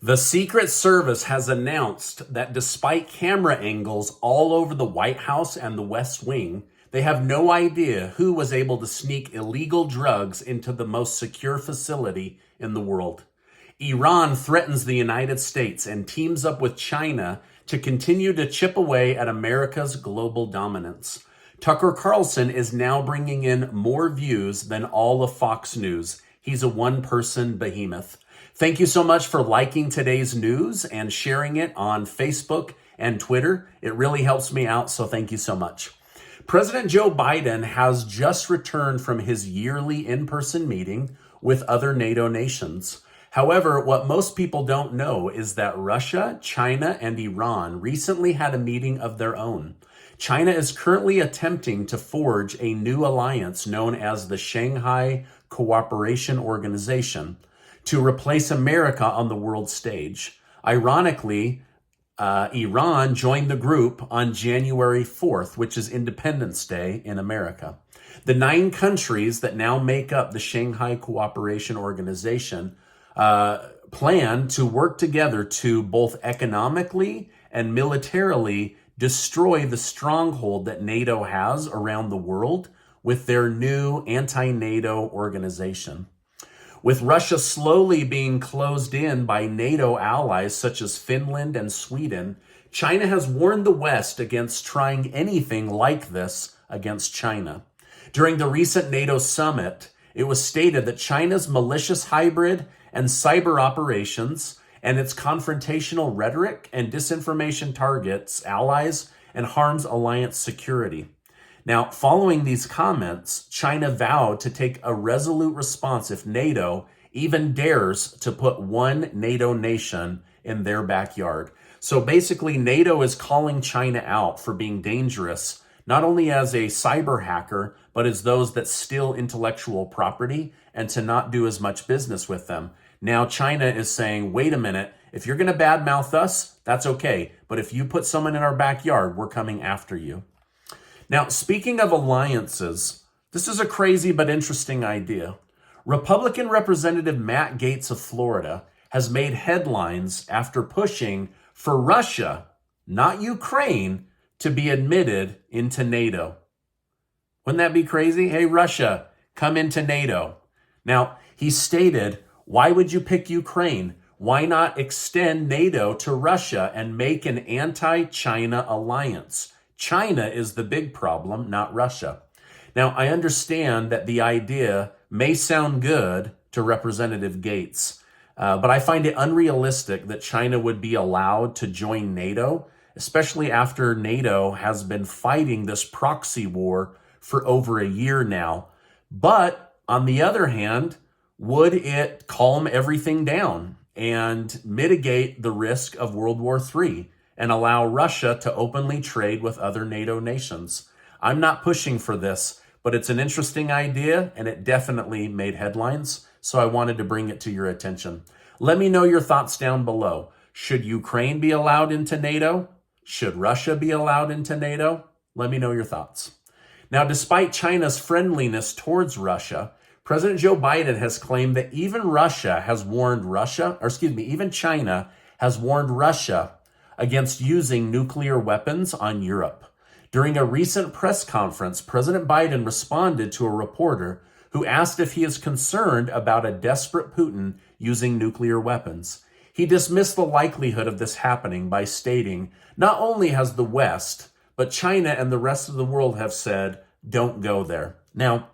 The Secret Service has announced that despite camera angles all over the White House and the West Wing, they have no idea who was able to sneak illegal drugs into the most secure facility in the world. Iran threatens the United States and teams up with China to continue to chip away at America's global dominance. Tucker Carlson is now bringing in more views than all of Fox News. He's a one-person behemoth. Thank you so much for liking today's news and sharing it on Facebook and Twitter. It really helps me out, so thank you so much. President Joe Biden has just returned from his yearly in-person meeting with other NATO nations. However, what most people don't know is that Russia, China, and Iran recently had a meeting of their own. China is currently attempting to forge a new alliance known as the Shanghai Cooperation Organization to replace America on the world stage. Ironically, Iran joined the group on January 4th, which is Independence Day in America. The 9 countries that now make up the Shanghai Cooperation Organization plan to work together to both economically and militarily destroy the stronghold that NATO has around the world with their new anti-NATO organization. With Russia slowly being closed in by NATO allies such as Finland and Sweden, China has warned the West against trying anything like this against China. During the recent NATO summit, it was stated that China's malicious hybrid and cyber operations and its confrontational rhetoric and disinformation targets allies and harms alliance security. Now, following these comments, China vowed to take a resolute response if NATO even dares to put one NATO nation in their backyard. So basically, NATO is calling China out for being dangerous, not only as a cyber hacker, but as those that steal intellectual property and to not do as much business with them. Now, China is saying, wait a minute, if you're going to badmouth us, that's okay. But if you put someone in our backyard, we're coming after you. Now, speaking of alliances, this is a crazy but interesting idea. Republican Representative Matt Gaetz of Florida has made headlines after pushing for Russia, not Ukraine, to be admitted into NATO. Wouldn't that be crazy? Hey, Russia, come into NATO. Now, he stated, why would you pick Ukraine? Why not extend NATO to Russia and make an anti-China alliance? China is the big problem, not Russia. Now, I understand that the idea may sound good to Representative Gaetz, but I find it unrealistic that China would be allowed to join NATO, especially after NATO has been fighting this proxy war for over a year now. But on the other hand, would it calm everything down and mitigate the risk of World War III and allow Russia to openly trade with other NATO nations? I'm not pushing for this, but it's an interesting idea and it definitely made headlines, so I wanted to bring it to your attention. Let me know your thoughts down below. Should Ukraine be allowed into NATO? Should Russia be allowed into NATO? Let me know your thoughts. Now, despite China's friendliness towards Russia, President Joe Biden has claimed that even China has warned Russia against using nuclear weapons on Europe. During a recent press conference, President Biden responded to a reporter who asked if he is concerned about a desperate Putin using nuclear weapons. He dismissed the likelihood of this happening by stating, not only has the West, but China and the rest of the world have said, don't go there. Now,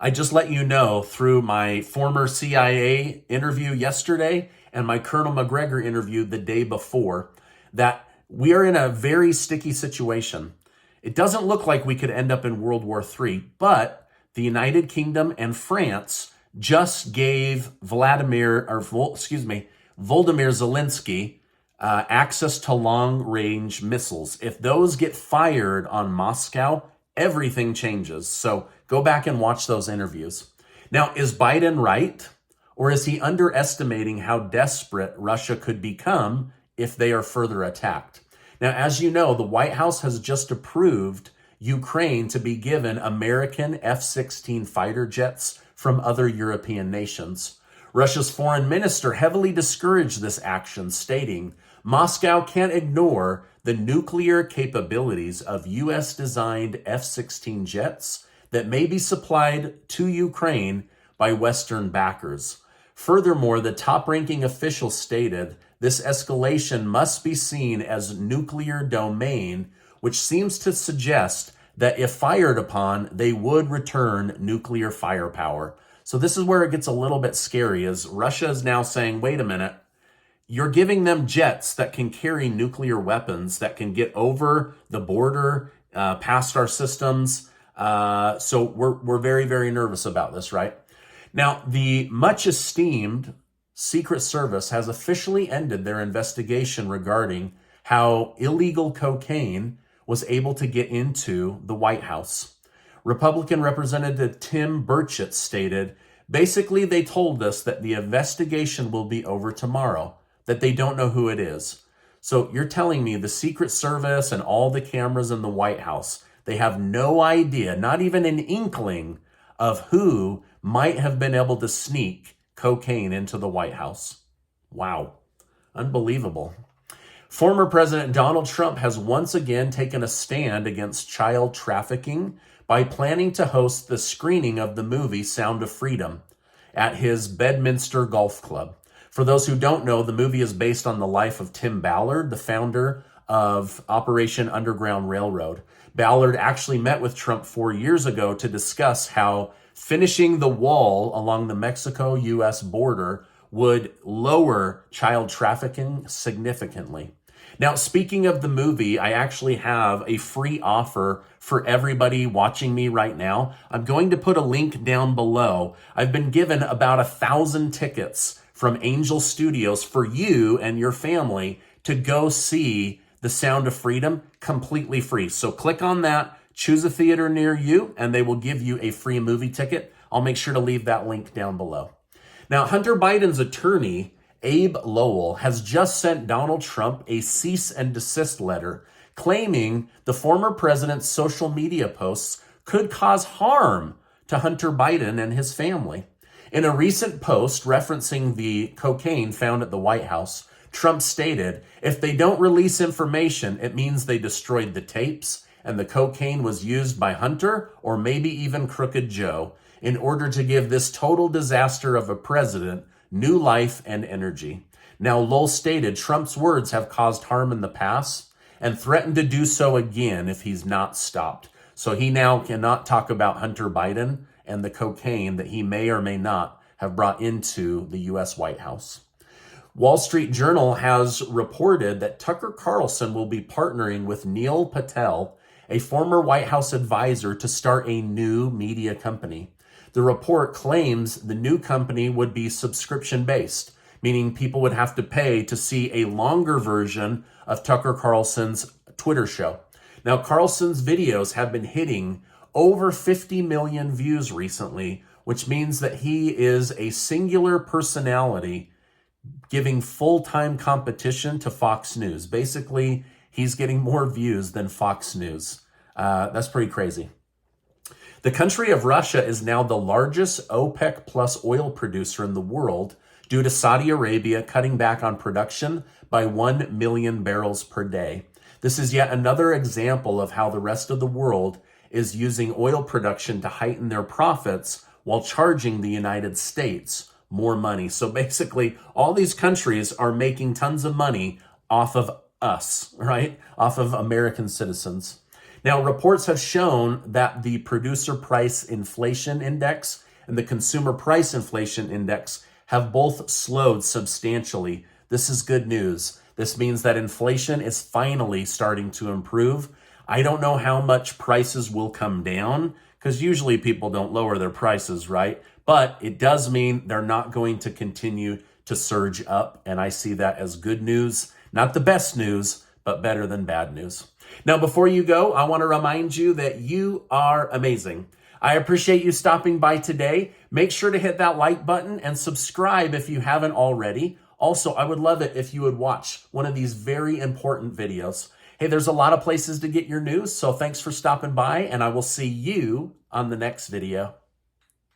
I just let you know through my former CIA interview yesterday and my Colonel McGregor interview the day before that we are in a very sticky situation. It doesn't look like we could end up in World War III, but the United Kingdom and France just gave Volodymyr Zelensky access to long-range missiles. If those get fired on Moscow, everything changes. So go back and watch those interviews. Now, is Biden right? Or is he underestimating how desperate Russia could become if they are further attacked? Now, as you know, the White House has just approved Ukraine to be given American F-16 fighter jets from other European nations. Russia's foreign minister heavily discouraged this action, stating, Moscow can't ignore the nuclear capabilities of U.S.-designed F-16 jets that may be supplied to Ukraine by Western backers. Furthermore, the top-ranking official stated, this escalation must be seen as nuclear domain, which seems to suggest that if fired upon, they would return nuclear firepower. So this is where it gets a little bit scary, as Russia is now saying, wait a minute, you're giving them jets that can carry nuclear weapons that can get over the border, past our systems. So we're very, very nervous about this, right? Now, the much esteemed Secret Service has officially ended their investigation regarding how illegal cocaine was able to get into the White House. Republican Representative Tim Burchett stated, basically they told us that the investigation will be over tomorrow, that they don't know who it is. So you're telling me the Secret Service and all the cameras in the White House, they have no idea, not even an inkling of who might have been able to sneak cocaine into the White House. Wow, unbelievable. Former President Donald Trump has once again taken a stand against child trafficking by planning to host the screening of the movie Sound of Freedom at his Bedminster Golf Club. For those who don't know, the movie is based on the life of Tim Ballard, the founder of Operation Underground Railroad. Ballard actually met with Trump 4 years ago to discuss how finishing the wall along the Mexico-U.S. border would lower child trafficking significantly. Now, speaking of the movie, I actually have a free offer for everybody watching me right now. I'm going to put a link down below. I've been given about 1,000 tickets from Angel Studios for you and your family to go see The Sound of Freedom completely free. So click on that, choose a theater near you, and they will give you a free movie ticket. I'll make sure to leave that link down below. Now, Hunter Biden's attorney, Abe Lowell, has just sent Donald Trump a cease and desist letter claiming the former president's social media posts could cause harm to Hunter Biden and his family. In a recent post referencing the cocaine found at the White House, Trump stated, if they don't release information, it means they destroyed the tapes and the cocaine was used by Hunter or maybe even Crooked Joe in order to give this total disaster of a president new life and energy. Now, Lowell stated Trump's words have caused harm in the past and threatened to do so again if he's not stopped. So he now cannot talk about Hunter Biden and the cocaine that he may or may not have brought into the U.S. White House. Wall Street Journal has reported that Tucker Carlson will be partnering with Neil Patel, a former White House advisor, to start a new media company. The report claims the new company would be subscription-based, meaning people would have to pay to see a longer version of Tucker Carlson's Twitter show. Now, Carlson's videos have been hitting over 50 million views recently, which means that he is a singular personality giving full-time competition to Fox News. Basically, he's getting more views than Fox News. That's pretty crazy. The country of Russia is now the largest OPEC plus oil producer in the world due to Saudi Arabia cutting back on production by 1 million barrels per day. This is yet another example of how the rest of the world is using oil production to heighten their profits while charging the United States more money. So basically, all these countries are making tons of money off of us, right? Off of American citizens. Now, reports have shown that the producer price inflation index and the consumer price inflation index have both slowed substantially. This is good news. This means that inflation is finally starting to improve. I don't know how much prices will come down because usually people don't lower their prices, right? But it does mean they're not going to continue to surge up. And I see that as good news. Not the best news, but better than bad news. Now, before you go, I want to remind you that you are amazing. I appreciate you stopping by today. Make sure to hit that like button and subscribe if you haven't already. Also, I would love it if you would watch one of these very important videos. Hey, there's a lot of places to get your news, so thanks for stopping by, and I will see you on the next video.